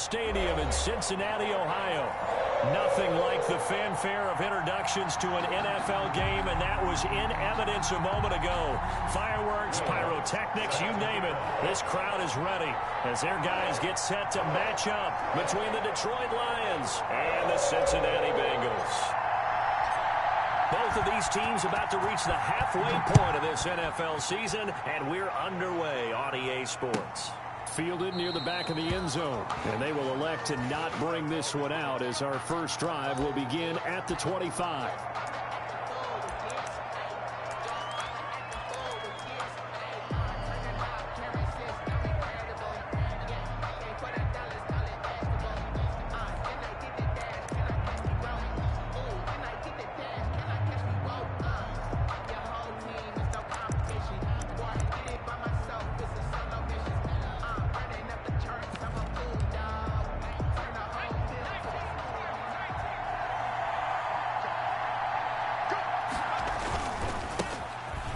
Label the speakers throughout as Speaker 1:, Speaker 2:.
Speaker 1: Stadium in Cincinnati, Ohio. Nothing like the fanfare of introductions to an NFL game, and that was in evidence a moment ago. Fireworks, pyrotechnics, you name it. This crowd is ready as their guys get set to match up between the Detroit Lions and the Cincinnati Bengals. Both of these teams about to reach the halfway point of this NFL season, and we're underway on EA Sports.
Speaker 2: Fielded near the back of the end zone, and they will elect to not bring this one out as our first drive will begin at the 25.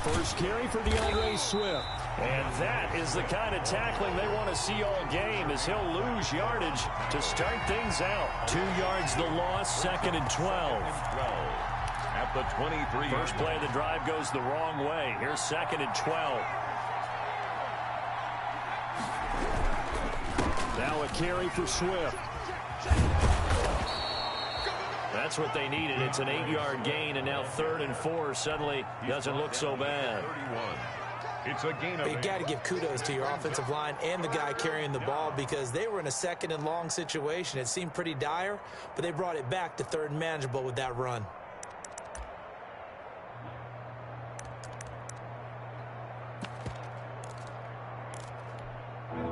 Speaker 2: First carry for DeAndre Swift.
Speaker 1: And that is the kind of tackling they want to see all game, as he'll lose yardage to start things out. 2 yards the loss, 2nd and 12.
Speaker 3: At the 23.
Speaker 1: First play of the drive goes the wrong way. Here's 2nd and 12.
Speaker 2: Now a carry for Swift.
Speaker 1: That's what they needed. It's an 8-yard gain, and now 3rd and 4 suddenly doesn't look so bad.
Speaker 3: It's a gain of
Speaker 4: you got to give kudos to your offensive line and the guy carrying the ball, because they were in a 2nd and long situation. It seemed pretty dire, but they brought it back to 3rd and manageable with that run.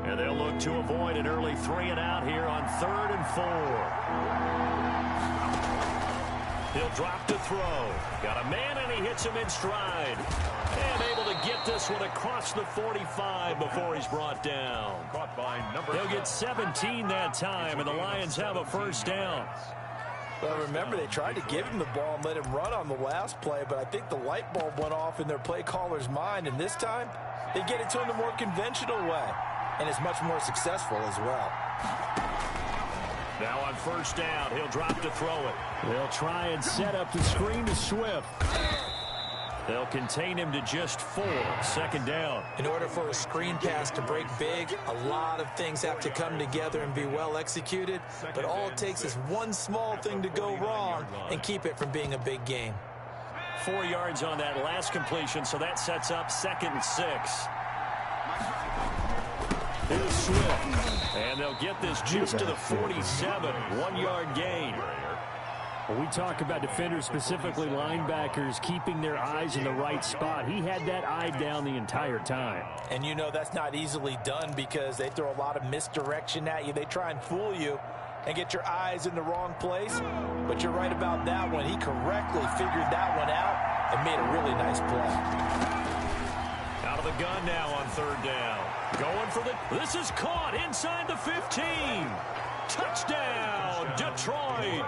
Speaker 1: And they'll look to avoid an early 3 and out here on 3rd and 4. He'll drop to throw. Got a man, and he hits him in stride. And able to get this one across the 45 before he's brought down.
Speaker 3: Caught by number.
Speaker 1: He'll get 17 that time, and the Lions have a first down.
Speaker 4: Well, remember, they tried to give him the ball and let him run on the last play, but I think the light bulb went off in their play caller's mind, and this time they get it to him the more conventional way, and it's much more successful as well.
Speaker 1: Now on first down, he'll drop to throw it.
Speaker 2: They'll try and set up the screen to Swift.
Speaker 1: They'll contain him to just 4. 2nd down.
Speaker 4: In order for a screen pass to break big, a lot of things have to come together and be well executed, but all it takes is one small thing to go wrong and keep it from being a big game.
Speaker 1: 4 yards on that last completion, so that sets up 2nd and 6. Here's Swift, and they'll get this just to the 47, 1-yard gain.
Speaker 2: When we talk about defenders, specifically linebackers, keeping their eyes in the right spot, he had that eye down the entire time.
Speaker 4: And you know that's not easily done, because they throw a lot of misdirection at you. They try and fool you and get your eyes in the wrong place. But you're right about that one. He correctly figured that one out and made a really nice play.
Speaker 1: Out of the gun now on 3rd down. Going for this is caught inside the 15. Touchdown, Detroit.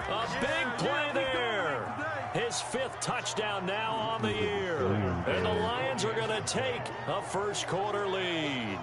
Speaker 1: A big play there. His 5th touchdown now on the year. And the Lions are going to take a first-quarter lead.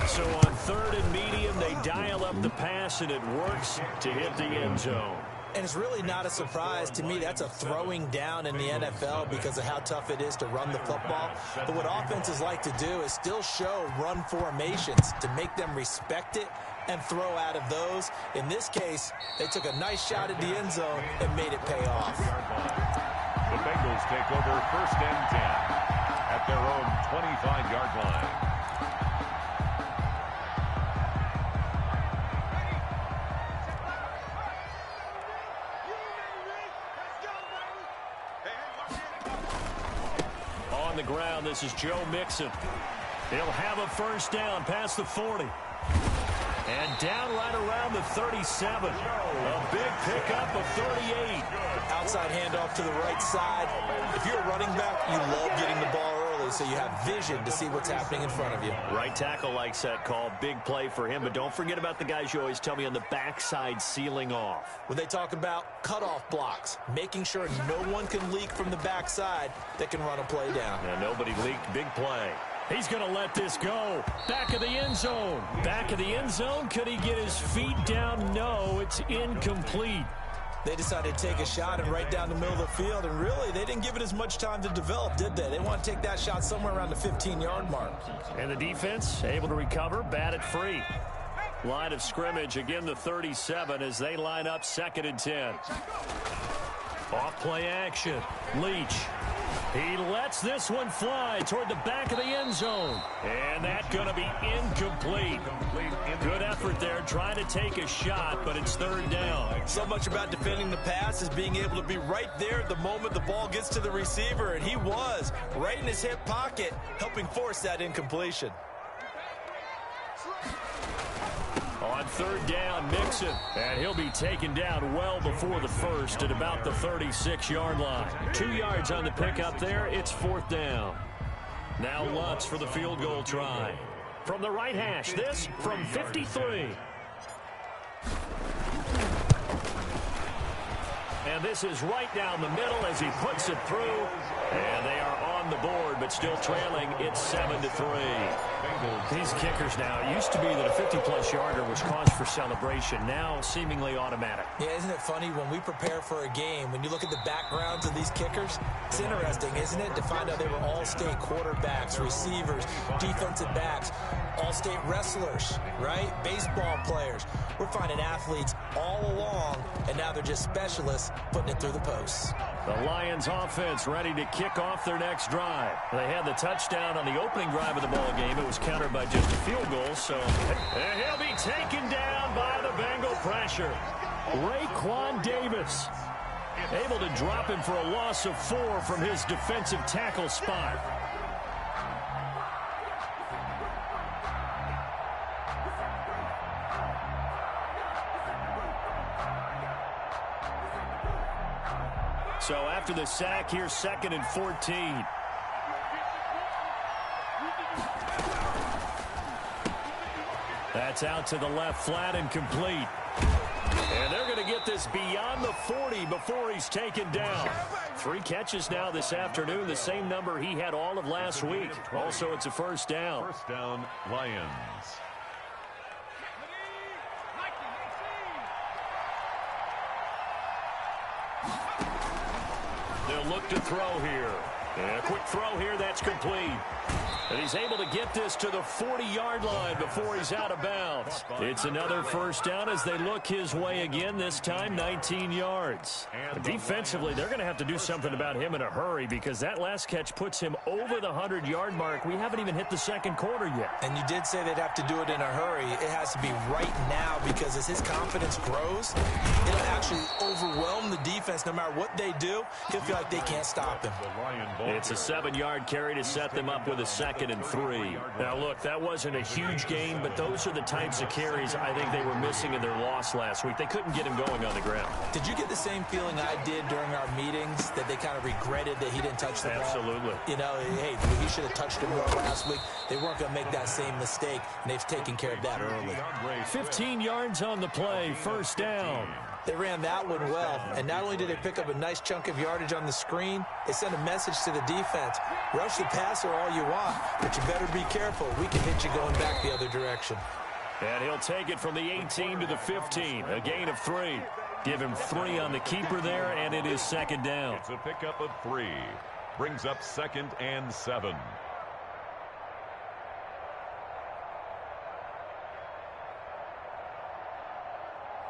Speaker 1: So on 3rd and medium, they dial up the pass, and it works to hit the end zone.
Speaker 4: And it's really not a surprise to me. That's a throwing down in the NFL because of how tough it is to run the football. But what offenses like to do is still show run formations to make them respect it and throw out of those. In this case, they took a nice shot at the end zone and made it pay off.
Speaker 3: The Bengals take over 1st and 10 at their own 25-yard line.
Speaker 1: On the ground, this is Joe Mixon. He'll have a first down past the 40. And down right around the 37. A big pickup of 38.
Speaker 4: Outside handoff to the right side. If you're a running back, you love getting the ball early so you have vision to see what's happening in front of you.
Speaker 1: Right tackle likes that call. Big play for him. But don't forget about the guys you always tell me on the backside sealing off.
Speaker 4: When they talk about cutoff blocks, making sure no one can leak from the backside that can run a play down.
Speaker 1: Now, nobody leaked. Big play. He's going to let this go. Back of the end zone. Back of the end zone. Could he get his feet down? No, it's incomplete.
Speaker 4: They decided to take a shot and right down the middle of the field, and really, they didn't give it as much time to develop, did they? They want to take that shot somewhere around the 15-yard mark.
Speaker 1: And the defense able to recover, bat it free. Line of scrimmage, again the 37 as they line up 2nd and 10. Off play action. Leach. He lets this one fly toward the back of the end zone. And that's going to be incomplete. Good effort there trying to take a shot, but it's 3rd down.
Speaker 4: So much about defending the pass is being able to be right there at the moment the ball gets to the receiver, and he was right in his hip pocket, helping force that incompletion.
Speaker 1: On 3rd down, Mixon, and he'll be taken down well before the first at about the 36-yard line. 2 yards on the pickup there. It's 4th down. Now Lutz for the field goal try. From the right hash, this from 53. And this is right down the middle as he puts it through. And they are on the board, but still trailing. It's 7-3. These kickers now, it used to be that a 50-plus yarder was cause for celebration. Now seemingly automatic.
Speaker 4: Yeah, isn't it funny when we prepare for a game, when you look at the backgrounds of these kickers, it's interesting, isn't it, to find out they were all-state quarterbacks, receivers, defensive backs, all-state wrestlers, right? Baseball players. We're finding athletes all along, and now they're just specialists putting it through the posts.
Speaker 1: The Lions offense ready to kick off their next drive. They had the touchdown on the opening drive of the ball game. It was countered by just a field goal, so he'll be taken down by the Bengal pressure. Raekwon Davis able to drop him for a loss of 4 from his defensive tackle spot. So after the sack, here's 2nd and 14. That's out to the left, flat and complete. And they're going to get this beyond the 40 before he's taken down. 3 catches now this afternoon, the same number he had all of last week. Also, it's a 1st down.
Speaker 3: 1st down, Lions.
Speaker 1: They'll look to throw here. And a quick throw here, that's complete. And he's able to get this to the 40-yard line before he's out of bounds. It's another 1st down as they look his way again, this time 19 yards. Defensively, they're going to have to do something about him in a hurry because that last catch puts him over the 100-yard mark. We haven't even hit the 2nd quarter yet.
Speaker 4: And you did say they'd have to do it in a hurry. It has to be right now because as his confidence grows, it'll actually overwhelm the defense. No matter what they do, he'll feel like they can't stop him.
Speaker 1: It's a 7-yard carry to set them up with a 2nd and 3. Now, look, that wasn't a huge gain, but those are the types of carries I think they were missing in their loss last week. They couldn't get him going on the ground.
Speaker 4: Did you get the same feeling I did during our meetings, that they kind of regretted that he didn't touch the ball?
Speaker 1: Absolutely.
Speaker 4: You know, hey, he should have touched it more last week. They weren't going to make that same mistake, and they've taken care of that early.
Speaker 1: 15 yards on the play, 1st down.
Speaker 4: They ran that one well, and not only did they pick up a nice chunk of yardage on the screen, they sent a message to the defense. Rush the passer all you want, but you better be careful. We can hit you going back the other direction.
Speaker 1: And he'll take it from the 18 to the 15, a gain of 3. Give him 3 on the keeper there, and it is 2nd down.
Speaker 3: It's a pickup of 3. Brings up 2nd and 7.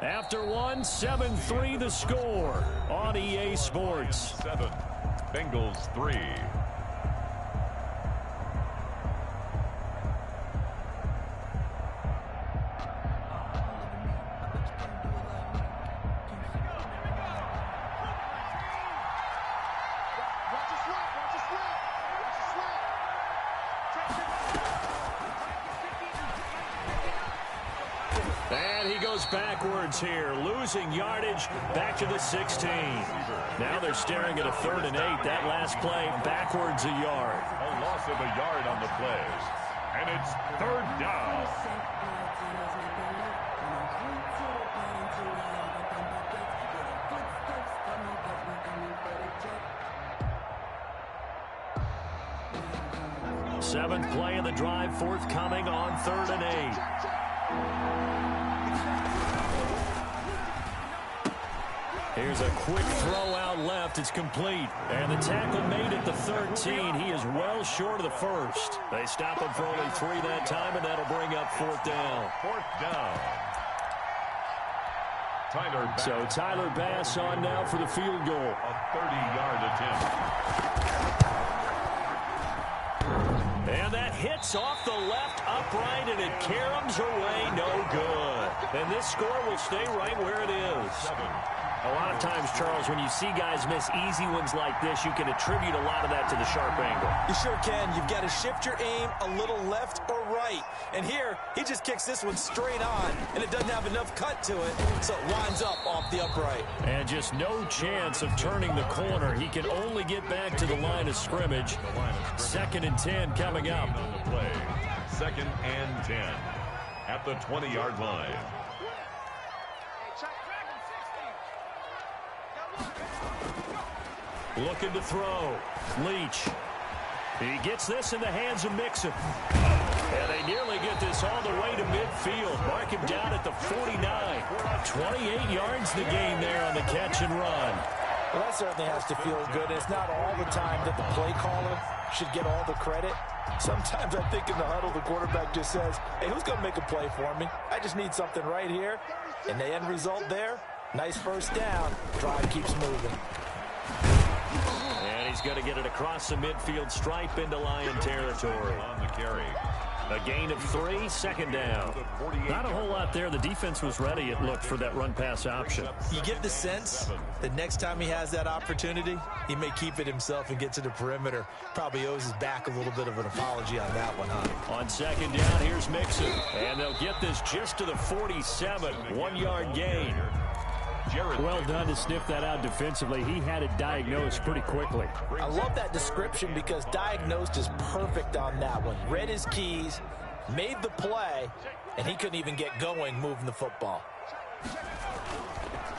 Speaker 1: After 1, 7-3 the score on EA Sports.
Speaker 3: 7. Bengals 3.
Speaker 1: And he goes backwards here, losing yardage back to the 16. Now they're staring at a 3rd and 8. That last play backwards a yard.
Speaker 3: A loss of a yard on the play. And it's 3rd down.
Speaker 1: 7th play of the drive forthcoming on 3rd and 8. Here's a quick throw out left. It's complete. And the tackle made at the 13. He is well short of the first. They stop him for only 3 that time, and that'll bring up 4th down.
Speaker 3: 4th down.
Speaker 2: Tyler Bass on now for the field goal.
Speaker 3: A 30-yard attempt.
Speaker 1: And that hits off the left upright, and it caroms away no good. And this score will stay right where it is. A lot of times, Charles, when you see guys miss easy ones like this, you can attribute a lot of that to the sharp angle.
Speaker 4: You sure can. You've got to shift your aim a little left or right. And here, he just kicks this one straight on, and it doesn't have enough cut to it, so it winds up off the upright.
Speaker 1: And just no chance of turning the corner. He can only get back to the line of scrimmage. 2nd and 10 coming up.
Speaker 3: 2nd and 10 at the 20-yard line.
Speaker 1: Looking to throw. Leach. He gets this in the hands of Mixon. And they nearly get this all the way to midfield. Mark him down at the 49. 28 yards the game there on the catch and run.
Speaker 4: Well, that certainly has to feel good. It's not all the time that the play caller should get all the credit. Sometimes I think in the huddle, the quarterback just says, hey, who's going to make a play for me? I just need something right here. And the end result there, nice first down. Drive keeps moving.
Speaker 1: And he's going to get it across the midfield stripe into Lion territory.
Speaker 3: On the carry.
Speaker 1: A gain of 3, 2nd down. Not a whole lot there. The defense was ready, it looked, for that run-pass option.
Speaker 4: You get the sense that next time he has that opportunity, he may keep it himself and get to the perimeter. Probably owes his back a little bit of an apology on that one, huh?
Speaker 1: On 2nd down, here's Mixon. And they'll get this just to the 47. 1-yard gain.
Speaker 2: Well done to sniff that out defensively. He had it diagnosed pretty quickly.
Speaker 4: I love that description because diagnosed is perfect on that one. Read his keys, made the play, and he couldn't even get going moving the football.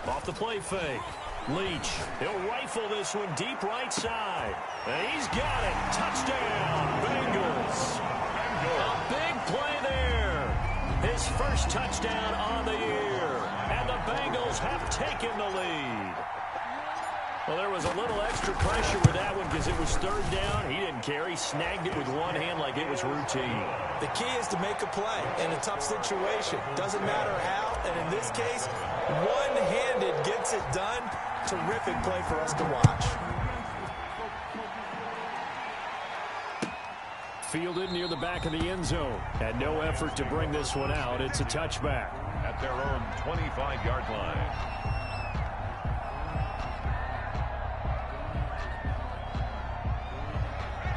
Speaker 1: Off the play fake. Leach. He'll rifle this one deep right side. And he's got it. Touchdown, Bengals. A big play there. His first touchdown on the year. And the Bengals have taken the lead. Well, there was a little extra pressure with that one because it was 3rd down. He didn't care. He snagged it with one hand like it was routine.
Speaker 4: The key is to make a play in a tough situation. Doesn't matter how, and in this case, one-handed gets it done. Terrific play for us to watch.
Speaker 2: Fielded near the back of the end zone. Had no effort to bring this one out. It's a touchback.
Speaker 3: At their own 25-yard line.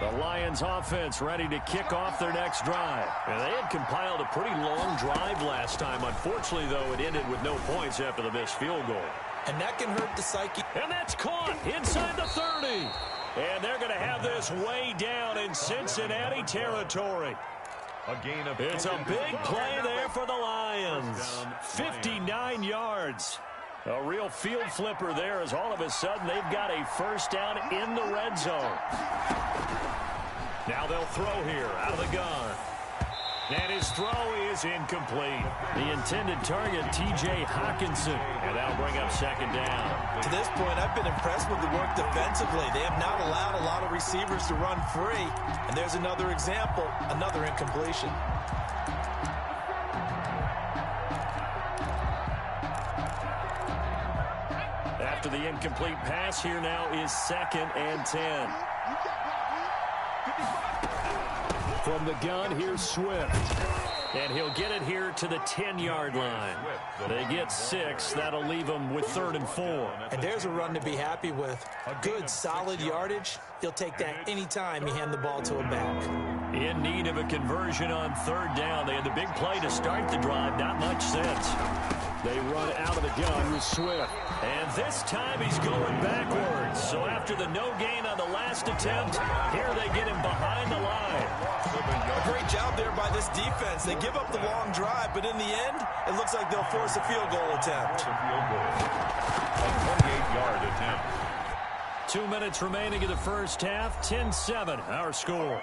Speaker 1: The Lions offense ready to kick off their next drive. And they had compiled a pretty long drive last time. Unfortunately, though, it ended with no points after the missed field goal.
Speaker 4: And that can hurt the psyche.
Speaker 1: And that's caught inside the 30. And they're going to have this way down in Cincinnati territory. It's a big play there for the Lions. 59 yards. A real field flipper there as all of a sudden they've got a first down in the red zone. Now they'll throw here out of the gun. And his throw is incomplete. The intended target, T.J. Hockenson. And that'll bring up 2nd down.
Speaker 4: To this point, I've been impressed with the work defensively. They have not allowed a lot of receivers to run free. And there's another example, another incompletion.
Speaker 1: After the incomplete pass, here now is 2nd and 10.
Speaker 2: From the gun, here's Swift.
Speaker 1: And he'll get it here to the 10-yard line. They get 6. That'll leave them with 3rd and 4.
Speaker 4: And there's a run to be happy with. Good, solid yardage. He'll take that anytime you hand the ball to a back.
Speaker 1: In need of a conversion on 3rd down. They had the big play to start the drive. Not much sense.
Speaker 2: They run out of the gun with Swift.
Speaker 1: And this time he's going backwards. So after the no gain on the last attempt, here they get him behind the line.
Speaker 4: A great job there by this defense. They give up the long drive, but in the end, it looks like they'll force a field goal attempt.
Speaker 3: A 28-yard attempt.
Speaker 1: 2 minutes remaining in the first half. 10-7, our score.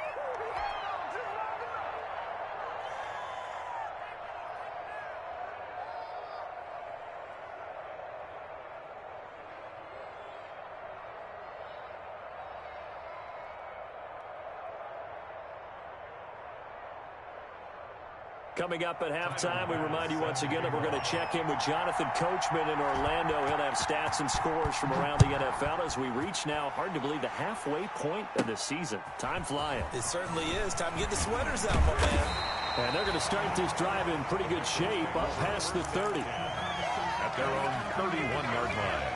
Speaker 1: Coming up at halftime, we remind you once again that we're going to check in with Jonathan Coachman in Orlando. He'll have stats and scores from around the NFL as we reach now, hard to believe, the halfway point of the season. Time flying.
Speaker 4: It certainly is. Time to get the sweaters out, my man.
Speaker 2: And they're going to start this drive in pretty good shape up past the 30.
Speaker 3: At their own 31-yard line.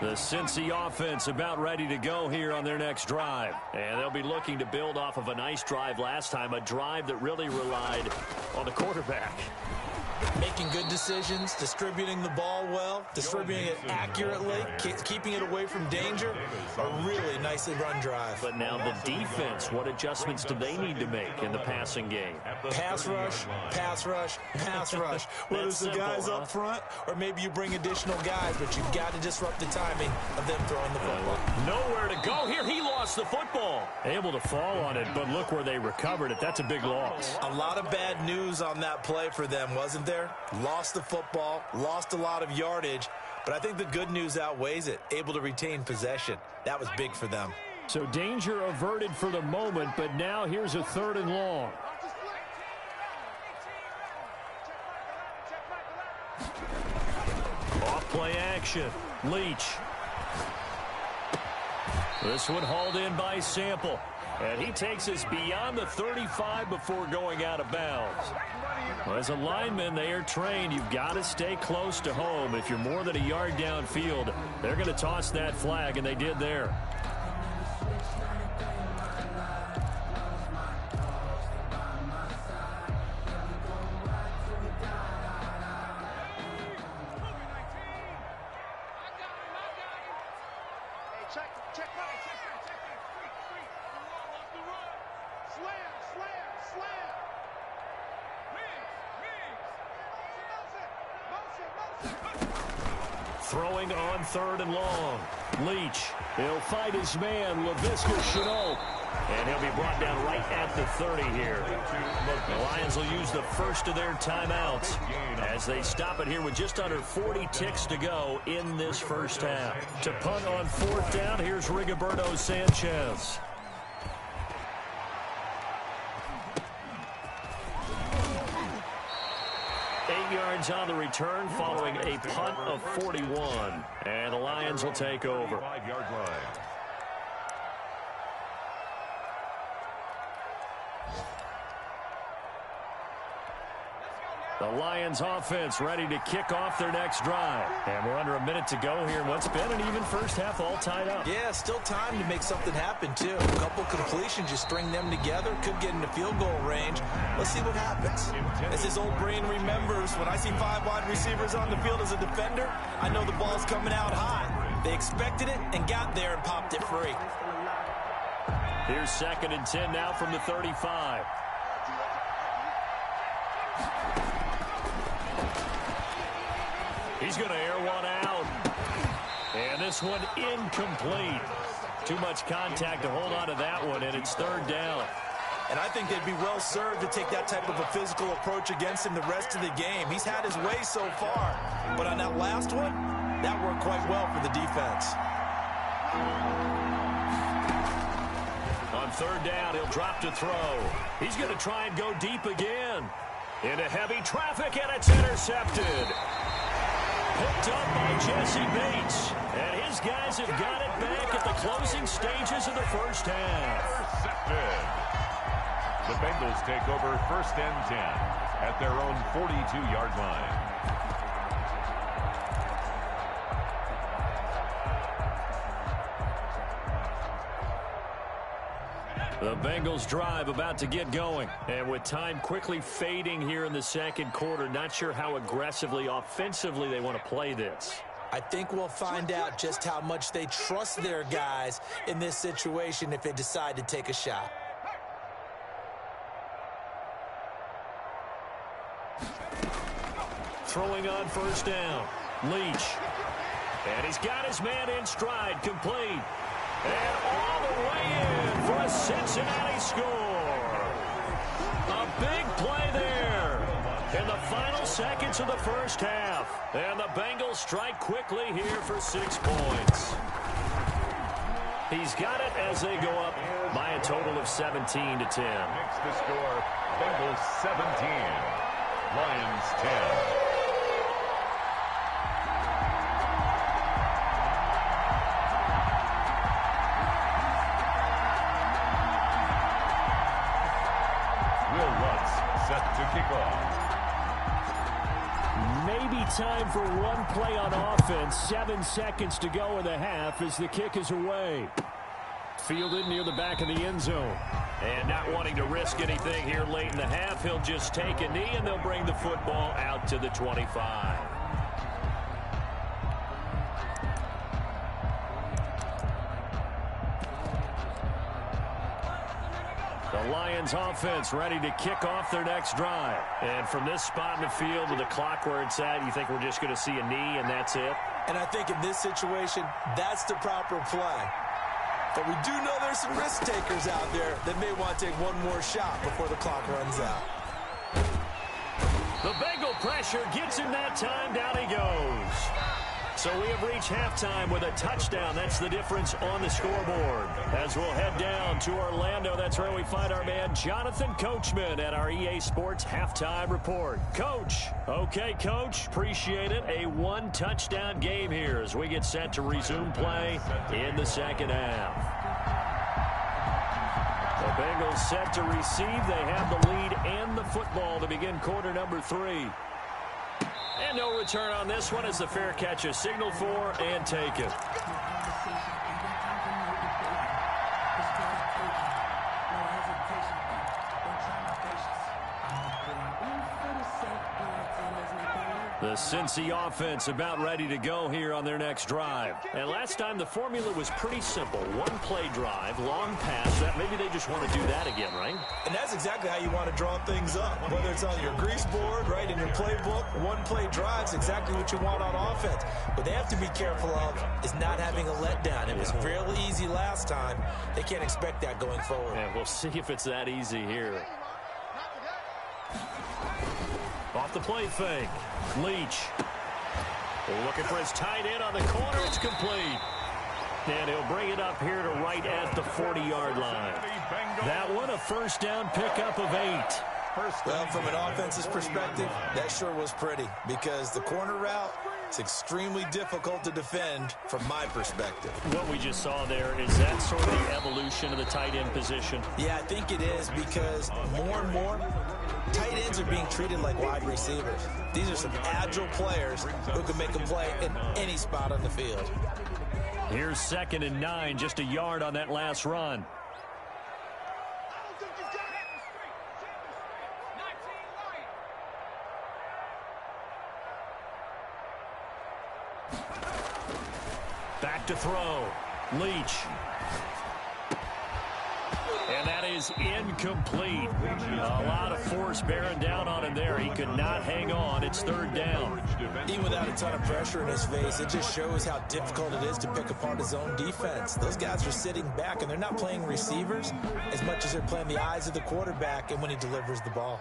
Speaker 1: The Cincy offense about ready to go here on their next drive. And they'll be looking to build off of a nice drive last time, a drive that really relied on the quarterback.
Speaker 4: Making good decisions, distributing the ball well, distributing it accurately, keeping it away from danger. A really nicely run drive.
Speaker 1: But now the defense, what adjustments do they need to make in the passing game?
Speaker 4: Pass rush, pass rush, pass rush. Whether it's the guys up front or maybe you bring additional guys, but you've got to disrupt the timing of them throwing the football.
Speaker 1: Nowhere to go here. He lost the football.
Speaker 2: Able to fall on it, but look where they recovered it. That's a big loss.
Speaker 4: A lot of bad news on that play for them, wasn't there? Lost the football, lost a lot of yardage, but I think the good news outweighs it. Able to retain possession. That was big for them.
Speaker 2: So danger averted for the moment, but now here's a 3rd and long.
Speaker 1: Off play action. Leach. This one hauled in by Sample. And he takes us beyond the 35 before going out of bounds. Well, as a lineman, they are trained. You've got to stay close to home. If you're more than a yard downfield, they're going to toss that flag, and they did there. Throwing on 3rd and long. Leach. He'll fight his man, Laviska Shenault. And he'll be brought down right at the 30 here. The Lions will use the first of their timeouts as they stop it here with just under 40 ticks to go in this first half. To punt on 4th down, here's Rigoberto Sanchez. Yards on the return following a punt of 41. And the Lions will take over.
Speaker 3: 5-yard line.
Speaker 1: The Lions offense ready to kick off their next drive. And we're under a minute to go here. What's been an even first half all tied up.
Speaker 4: Yeah, still time to make something happen, too. A couple completions, you string them together, could get into field goal range. Let's see what happens. As his old brain remembers, when I see 5 wide receivers on the field as a defender, I know the ball's coming out high. They expected it and got there and popped it free.
Speaker 1: Here's 2nd and 10 now from the 35. He's going to air one out. And this one incomplete. Too much contact to hold on to that one, and it's 3rd down.
Speaker 4: And I think they'd be well served to take that type of a physical approach against him the rest of the game. He's had his way so far. But on that last one, that worked quite well for the defense.
Speaker 1: On 3rd down, he'll drop to throw. He's going to try and go deep again. Into heavy traffic, and it's intercepted. Picked up by Jesse Bates. And his guys have got it back at the closing stages of the first half.
Speaker 3: Intercepted. The Bengals take over 1st and 10 at their own 42-yard line.
Speaker 1: The Bengals drive about to get going. And with time quickly fading here in the 2nd quarter, not sure how aggressively, offensively they want to play this.
Speaker 4: I think we'll find out just how much they trust their guys in this situation if they decide to take a shot.
Speaker 1: Throwing on 1st down. Leach. And he's got his man in stride, complete. And all the way in for a Cincinnati score. A big play there in the final seconds of the first half. And the Bengals strike quickly here for 6 points. He's got it as they go up by a total of 17-10.
Speaker 3: Makes the score Bengals 17, Lions 10. Set to kick off.
Speaker 2: Maybe time for one play on offense. 7 seconds to go in the half as the kick is away. Fielded near the back of the end zone.
Speaker 1: And not wanting to risk anything here late in the half, he'll just take a knee and they'll bring the football out to the 25. The Lions offense ready to kick off their next drive. And from this spot in the field with the clock where it's at, you think we're just going to see a knee and that's it?
Speaker 4: And I think in this situation, that's the proper play. But we do know there's some risk takers out there that may want to take one more shot before the clock runs out.
Speaker 1: The Bengal pressure gets him that time. Down he goes. So we have reached halftime with a touchdown. That's the difference on the scoreboard. As we'll head down to Orlando, that's where we find our man Jonathan Coachman at our EA Sports Halftime Report. Coach. Okay, Coach. Appreciate it. A one-touchdown game here as we get set to resume play in the second half. The Bengals set to receive. They have the lead and the football to begin quarter number 3. And no return on this one as the fair catch is signaled for and taken. The Cincy offense about ready to go here on their next drive. And last time the formula was pretty simple. One play drive, long pass. That maybe they just want to do that again, right?
Speaker 4: And that's exactly how you want to draw things up. Whether it's on your grease board, right, in your playbook, one play drive's exactly what you want on offense. What they have to be careful of is not having a letdown. It was fairly easy last time. They can't expect that going forward.
Speaker 1: And we'll see if it's that easy here. Off the play fake. Leach. Looking for his tight end on the corner. It's complete. And he'll bring it up here to right at the 40-yard line. That one, a first down pickup of 8.
Speaker 4: Well, from an offense's perspective, that sure was pretty because the corner route is extremely difficult to defend from my perspective.
Speaker 1: What we just saw there, is that sort of the evolution of the tight end position?
Speaker 4: Yeah, I think it is because more and more tight ends are being treated like wide receivers. These are some agile players who can make a play in any spot on the field.
Speaker 1: Here's 2nd and 9, just a yard on that last run. Back to throw. Leach. And that is incomplete. A lot of force bearing down on him there. He could not hang on. It's 3rd down.
Speaker 4: Even without a ton of pressure in his face, it just shows how difficult it is to pick apart his own defense. Those guys are sitting back, and they're not playing receivers as much as they're playing the eyes of the quarterback and when he delivers the ball.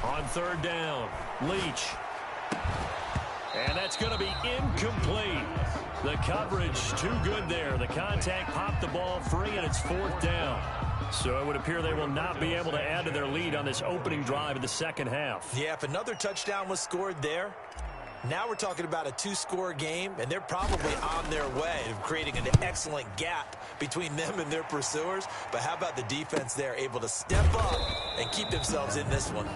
Speaker 4: On 3rd down, Leach. And that's going to be incomplete. The coverage too good there. The contact popped the ball free, and it's 4th down. So it would appear they will not be able to add to their lead on this opening drive of the second half. Yeah, if another touchdown was scored there, now we're talking about a 2-score game, and they're probably on their way of creating an excellent gap between them and their pursuers. But how about the defense there, able to step up and keep themselves in this one?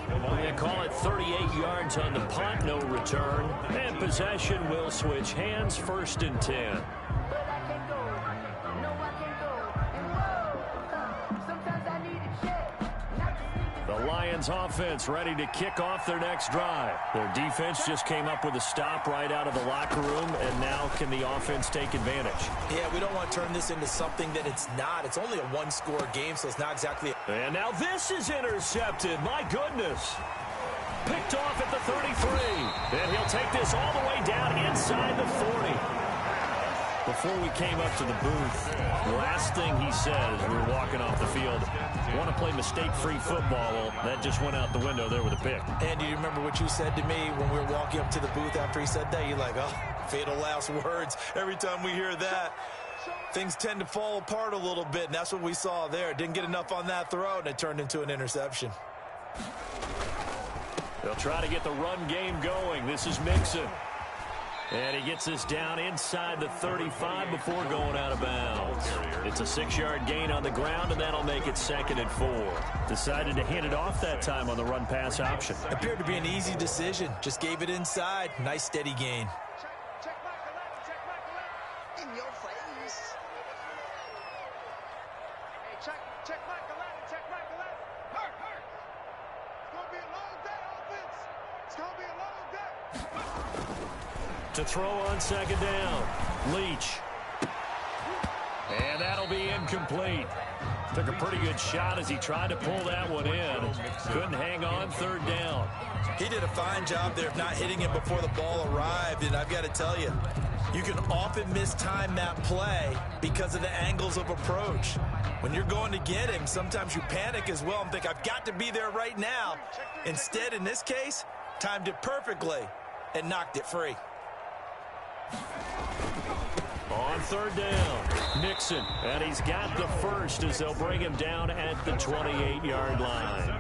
Speaker 1: They call it 38 yards on the punt, no return. And possession will switch hands, 1st and 10. The Lions offense ready to kick off their next drive. Their defense just came up with a stop right out of the locker room, and now can the offense take advantage?
Speaker 4: Yeah, we don't want to turn this into something that it's not. It's only a 1-score game, so it's not exactly.
Speaker 1: And now this is intercepted. My goodness. Picked off at the 33. And he'll take this all the way down inside the 40. Before we came up to the booth, the last thing he said as we were walking off the field, want to play mistake-free football. Well, that just went out the window there with a pick.
Speaker 4: And do you remember what you said to me when we were walking up to the booth after he said that? You're like, oh, fatal last words. Every time we hear that, things tend to fall apart a little bit, and that's what we saw there. Didn't get enough on that throw, and it turned into an interception.
Speaker 1: They'll try to get the run game going. This is Mixon. And he gets this down inside the 35 before going out of bounds. It's a 6-yard gain on the ground, and that'll make it 2nd and 4. Decided to hand it off that time on the run-pass option.
Speaker 4: Appeared to be an easy decision. Just gave it inside. Nice, steady gain.
Speaker 5: In your face. Hey, check Michael out. Check Michael out. Hurt. It's going to be a long day, offense. It's going to be a long day.
Speaker 1: To throw on 2nd down. Leach. And that'll be incomplete. Took a pretty good shot as he tried to pull that one in. Couldn't hang on 3rd down.
Speaker 4: He did a fine job there of not hitting it before the ball arrived, and I've got to tell you, you can often mistime that play because of the angles of approach. When you're going to get him, sometimes you panic as well and think, I've got to be there right now. Instead, in this case, timed it perfectly and knocked it free.
Speaker 1: On 3rd down, Mixon, and he's got the first as they'll bring him down at the 28-yard line.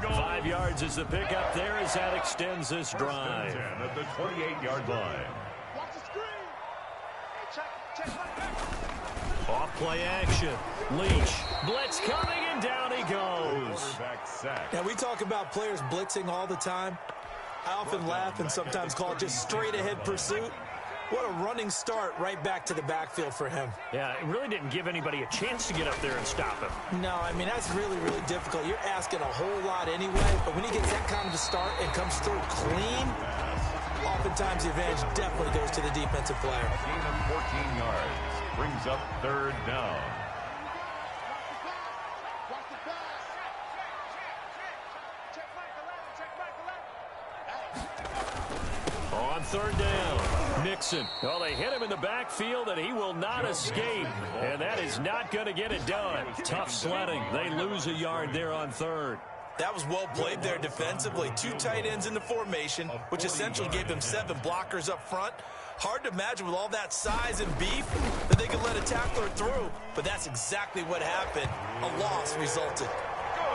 Speaker 1: 5 yards is the pickup there as that extends this drive.
Speaker 3: At the 28-yard line.
Speaker 5: Watch the screen. Hey, check Michael.
Speaker 1: Off play action. Leach, blitz coming, and down he goes.
Speaker 3: Quarterback sack.
Speaker 4: Now, we talk about players blitzing all the time. I often laugh and sometimes call it just straight-ahead pursuit. What a running start right back to the backfield for him.
Speaker 1: Yeah, it really didn't give anybody a chance to get up there and stop him.
Speaker 4: No, I mean, that's really, really difficult. You're asking a whole lot anyway, but when he gets that kind of a start and comes through clean, oftentimes the advantage definitely goes to the defensive player.
Speaker 3: Gain of 14 yards. Brings up 3rd down.
Speaker 5: Watch the pass. Check Michael out.
Speaker 1: On 3rd down, Mixon. Well, they hit him in the backfield, and he will not escape. And that is not going to get it done. Tough sledding. They lose a yard there on 3rd.
Speaker 4: That was well played there defensively. 2 tight ends in the formation, which essentially gave them 7 blockers up front. Hard to imagine with all that size and beef that they could let a tackler through, but that's exactly what happened. A loss resulted.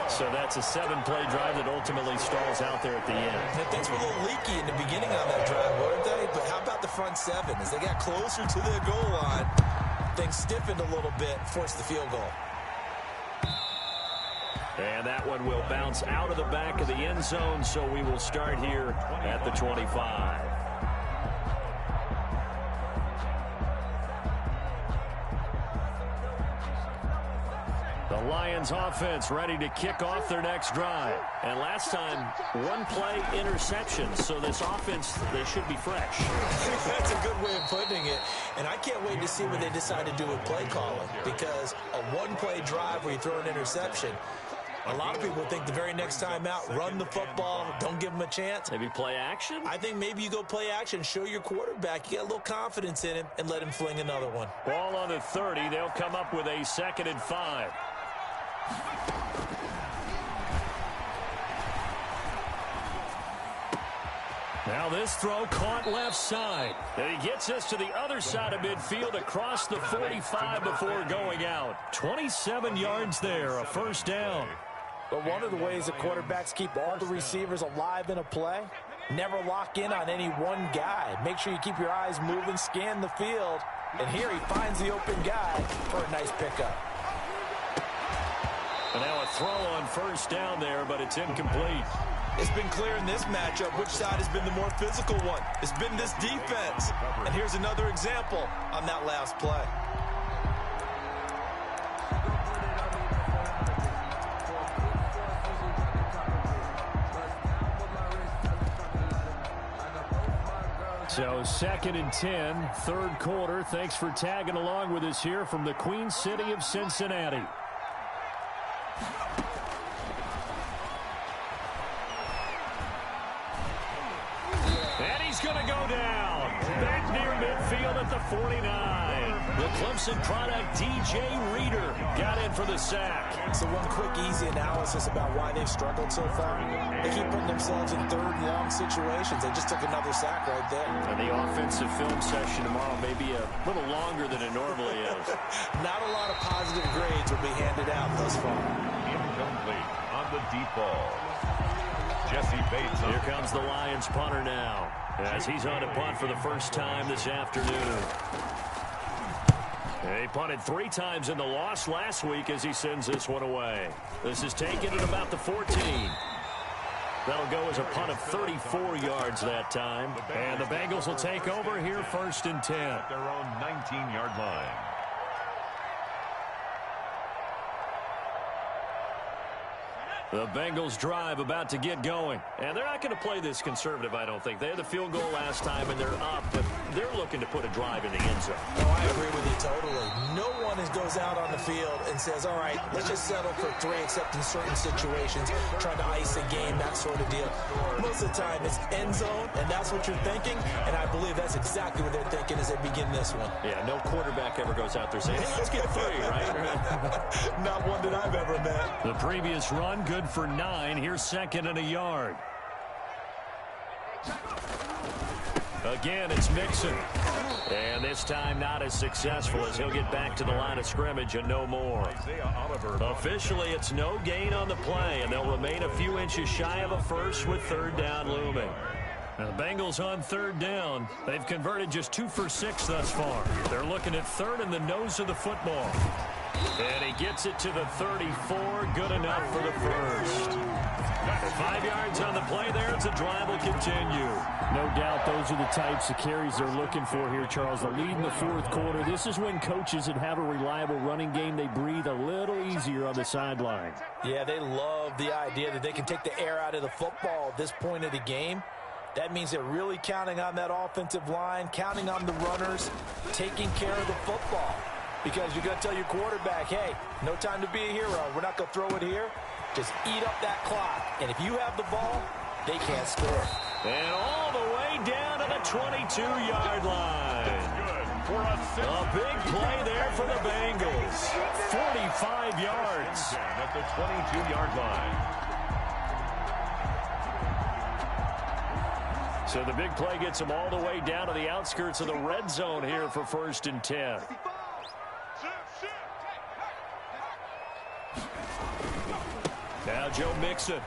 Speaker 1: So that's a 7-play drive that ultimately stalls out there at the end.
Speaker 4: And things were a little leaky in the beginning on that drive, weren't they? But how about the front 7? As they got closer to the goal line, things stiffened a little bit, forced the field goal.
Speaker 1: And that one will bounce out of the back of the end zone, so we will start here at the 25. The Lions offense ready to kick off their next drive. And last time, 1-play interception. So this offense, they should be fresh.
Speaker 4: That's a good way of putting it. And I can't wait to see what they decide to do with play calling. Because a 1-play drive where you throw an interception, a lot of people think the very next time out, run the football, don't give them a chance.
Speaker 1: Maybe play action?
Speaker 4: I think maybe you go play action, show your quarterback, you get a little confidence in him, and let him fling another one.
Speaker 1: Ball on the 30. They'll come up with a 2nd and 5. Now this throw caught left side. And he gets us to the other side of midfield across the 45 before going out. 27 yards there, a 1st down.
Speaker 4: But one of the ways that quarterbacks keep all the receivers alive in a play, never lock in on any one guy. Make sure you keep your eyes moving, scan the field. And here he finds the open guy for a nice pickup.
Speaker 1: And now a throw on 1st down there, but it's incomplete.
Speaker 4: It's been clear in this matchup which side has been the more physical one. It's been this defense. And here's another example on that last play.
Speaker 1: So 2nd and 10, 3rd quarter. Thanks for tagging along with us here from the Queen City of Cincinnati. And he's going to go down. Back near midfield at the 49. The Clemson product, DJ Reader, got in for the sack.
Speaker 4: So one quick, easy analysis about why they've struggled so far. They keep putting themselves in third and long situations. They just took another sack right there.
Speaker 2: And the offensive film session tomorrow may be a little longer than it normally is.
Speaker 4: Not a lot of positive grades will be handed out thus far.
Speaker 3: Incomplete on the deep ball. Jesse Bates.
Speaker 1: Here comes the Lions punter now, as he's on a punt for the first time this afternoon. He punted 3 times in the loss last week as he sends this one away. This is taken at about the 14. That'll go as a punt of 34 yards that time. And the Bengals will take over here 1st and 10.
Speaker 3: At their own 19-yard line.
Speaker 1: The Bengals drive about to get going. And they're not going to play this conservative, I don't think. They had the field goal last time, and they're up, but they're looking to put a drive in the end zone.
Speaker 4: Oh, I agree with you totally. No one goes out on the field and says, all right, let's just settle for 3, except in certain situations, trying to ice a game, that sort of deal. Most of the time, it's end zone, and that's what you're thinking, and I believe that's exactly what they're thinking as they begin this one.
Speaker 1: Yeah, no quarterback ever goes out there saying, hey, let's get 3, right?
Speaker 4: Not one that I've ever met.
Speaker 1: The previous run, good for 9. Here's 2nd and a yard. Again, it's Mixon. And this time not as successful as he'll get back to the line of scrimmage and no more. Officially, it's no gain on the play, and they'll remain a few inches shy of a first with 3rd down looming. Now, the Bengals on 3rd down. They've converted just 2 for 6 thus far. They're looking at 3rd in the nose of the football. And he gets it to the 34. Good enough for the first. 5 yards on the play there. It's a drive will continue.
Speaker 2: No doubt those are the types of carries they're looking for here, Charles. The lead in the 4th quarter. This is when coaches that have a reliable running game, they breathe a little easier on the sideline.
Speaker 4: Yeah, they love the idea that they can take the air out of the football at this point of the game. That means they're really counting on that offensive line, counting on the runners, taking care of the football. Because you're going to tell your quarterback, hey, no time to be a hero. We're not going to throw it here. Just eat up that clock. And if you have the ball, they can't score.
Speaker 1: And all the way down to the 22-yard line. A big play there for the Bengals. 45 yards.
Speaker 3: At the 22-yard line.
Speaker 1: So the big play gets them all the way down to the outskirts of the red zone here for 1st and 10. Now Joe Mixon.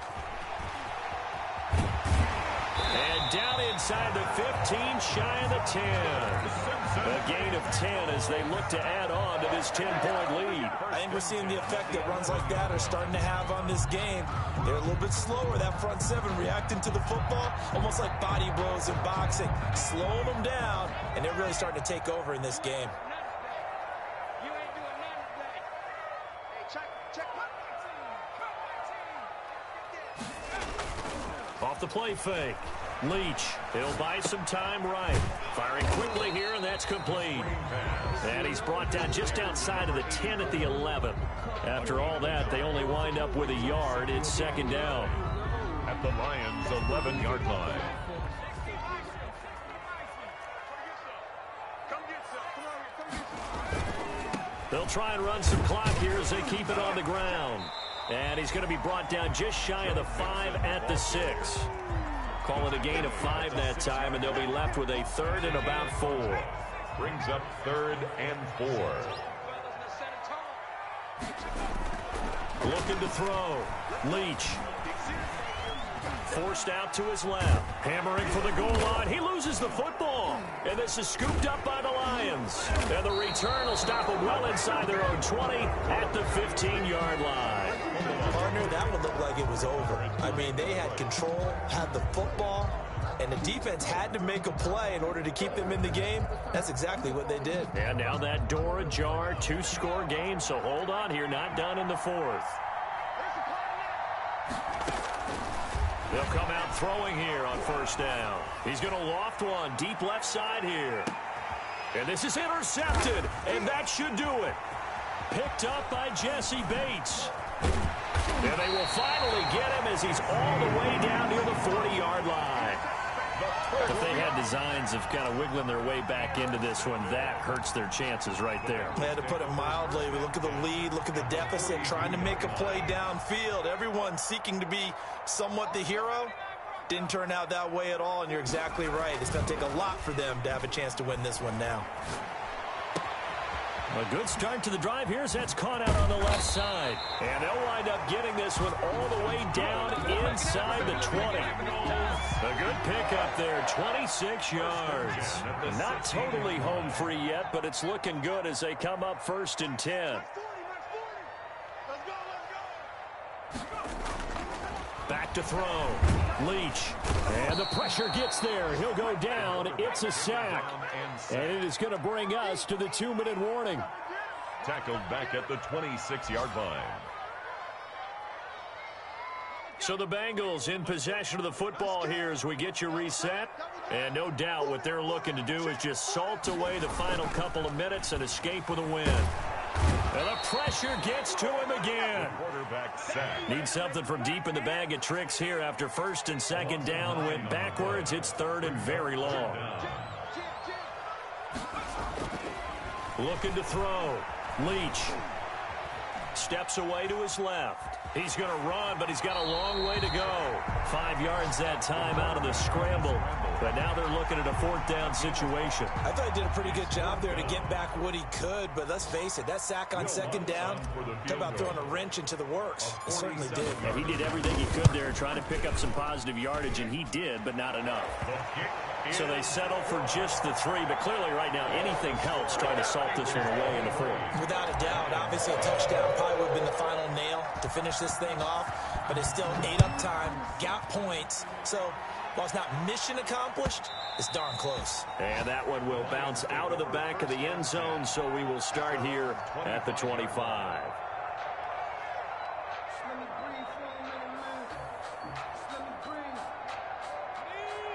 Speaker 1: And down inside the 15, shy of the 10. A gain of 10 as they look to add on to this 10-point lead.
Speaker 4: I think we're seeing the effect that runs like that are starting to have on this game. They're a little bit slower, that front 7, reacting to the football, almost like body blows in boxing, slowing them down, and they're really starting to take over in this game.
Speaker 1: Off the play fake. Leach. He'll buy some time right. Firing quickly here, and that's complete. And he's brought down just outside of the 10 at the 11. After all that, they only wind up with a yard. It's 2nd down.
Speaker 3: At the Lions' 11-yard line.
Speaker 1: They'll try and run some clock here as they keep it on the ground. And he's going to be brought down just shy of the 5 at the 6. Call it a gain of 5 that time, and they'll be left with a 3rd and about 4.
Speaker 3: Brings up 3rd and 4.
Speaker 1: Looking to throw. Leach. Forced out to his left. Hammering for the goal line. He loses the football. And this is scooped up by the Lions. And the return will stop them well inside their own 20 at the 15-yard line.
Speaker 4: Partner, that would look like it was over. I mean, they had control, had the football, and the defense had to make a play in order to keep them in the game. That's exactly what they did.
Speaker 1: And now that door ajar, 2-score game, so hold on here, not done in the 4th. They'll come out throwing here on 1st down. He's going to loft one deep left side here. And this is intercepted, and that should do it. Picked up by Jesse Bates. And they will finally get him as he's all the way down near the 40-yard line. If they had designs of kind of wiggling their way back into this one, that hurts their chances right there.
Speaker 4: I had to put it mildly. We look at the lead, look at the deficit, trying to make a play downfield. Everyone seeking to be somewhat the hero. Didn't turn out that way at all, and you're exactly right. It's going to take a lot for them to have a chance to win this one now.
Speaker 1: A good start to the drive here as that's caught out on the left side. And they'll wind up getting this one all the way down inside the 20. A good pickup there, 26 yards. Not totally home free yet, but it's looking good as they come up 1st and 10. Back to throw. Leach. And the pressure gets there. He'll go down. It's a sack. And it is going to bring us to the 2-minute warning.
Speaker 3: Tackled back at the 26-yard line.
Speaker 1: So the Bengals in possession of the football here as we get you reset. And no doubt what they're looking to do is just salt away the final couple of minutes and escape with a win. And the pressure gets to him again.
Speaker 3: Quarterback sack.
Speaker 1: Need something from deep in the bag of tricks here after 1st and 2nd down. Went backwards. It's 3rd and very long. Looking to throw. Leach. Steps away to his left. He's going to run, but he's got a long way to go. 5 yards that time out of the scramble. But now they're looking at a 4th down situation.
Speaker 4: I thought he did a pretty good job there to get back what he could, but let's face it, that sack on 2nd down, talk about throwing a wrench into the works. He certainly did.
Speaker 1: And he did everything he could there trying to pick up some positive yardage, and he did, but not enough. So they settle for just the 3, but clearly right now anything helps trying to salt this one away in the 4th.
Speaker 4: Without a doubt, obviously a touchdown probably would have been the final nail to finish this thing off, but it's still 8-up time, got points, so while it's not mission accomplished, it's darn close.
Speaker 1: And that one will bounce out of the back of the end zone, so we will start here at the 25.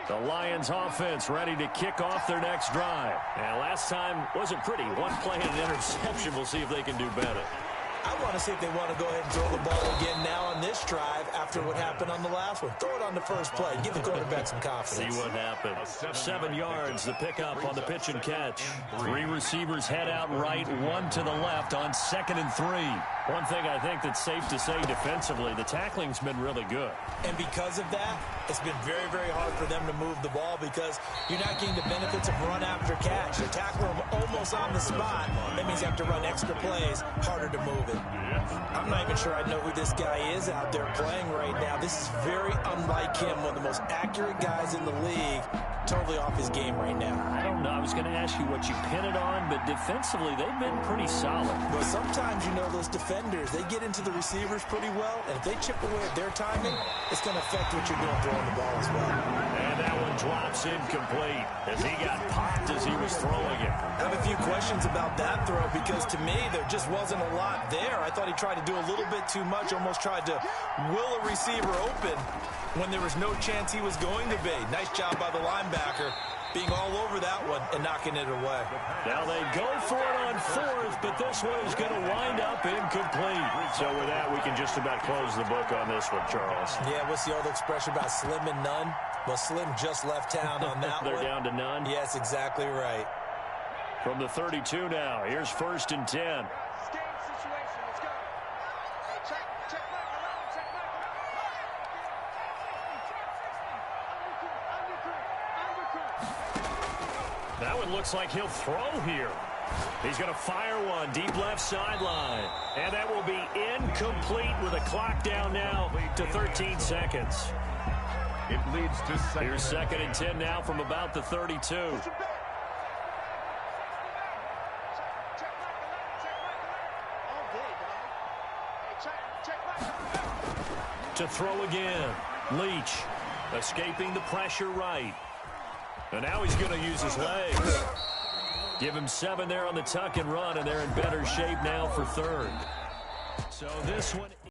Speaker 1: The Lions offense ready to kick off their next drive. And last time wasn't pretty. One play and an interception. We'll see if they can do better.
Speaker 4: I want to see if they want to go ahead and throw the ball again now on this drive after what happened on the last one. Throw it on the first play. Give the quarterback some confidence.
Speaker 1: See what happens. 7 yards, the pickup on the pitch and catch. 3 receivers head out right, 1 to the left on 2nd and 3. One thing I think that's safe to say defensively, the tackling's been really good.
Speaker 4: And because of that, it's been very, very hard for them to move the ball because you're not getting the benefits of run after catch. They tackle them almost on the spot. That means you have to run extra plays, harder to move it. I'm not even sure I know who this guy is out there playing right now. This is very unlike him, one of the most accurate guys in the league. Totally off his game right now.
Speaker 1: I don't know. I was going to ask you what you pin it on, but defensively, they've been pretty solid.
Speaker 4: But sometimes, you know, those defenders, they get into the receivers pretty well, and if they chip away at their timing, it's going to affect what you're doing throwing the ball as well.
Speaker 1: And that one drops incomplete as he got popped as he was throwing it.
Speaker 4: I have a few questions about that throw because, to me, there just wasn't a lot there. I thought he tried to do a little bit too much, almost tried to will a receiver open when there was no chance he was going to be. Nice job by the linebacker being all over that one and knocking it away.
Speaker 1: Now they go for it on 4th, but this one is going to wind up incomplete. So with that, we can just about close the book on this one, Charles.
Speaker 4: Yeah, what's the old expression about slim and none? Well, Slim just left town on that
Speaker 1: They're
Speaker 4: one.
Speaker 1: down to none?
Speaker 4: Yes, exactly right.
Speaker 1: From the 32 now, here's 1st and 10. That one looks like he'll throw here. He's going to fire one deep left sideline. And that will be incomplete with a clock down now to 13 seconds.
Speaker 3: It leads to 2nd.
Speaker 1: Here's 2nd and 10 now from about the 32. To throw again. Leach escaping the pressure right. And now he's going to use his legs. Give him 7 there on the tuck and run, and they're in better shape now for 3rd. So this one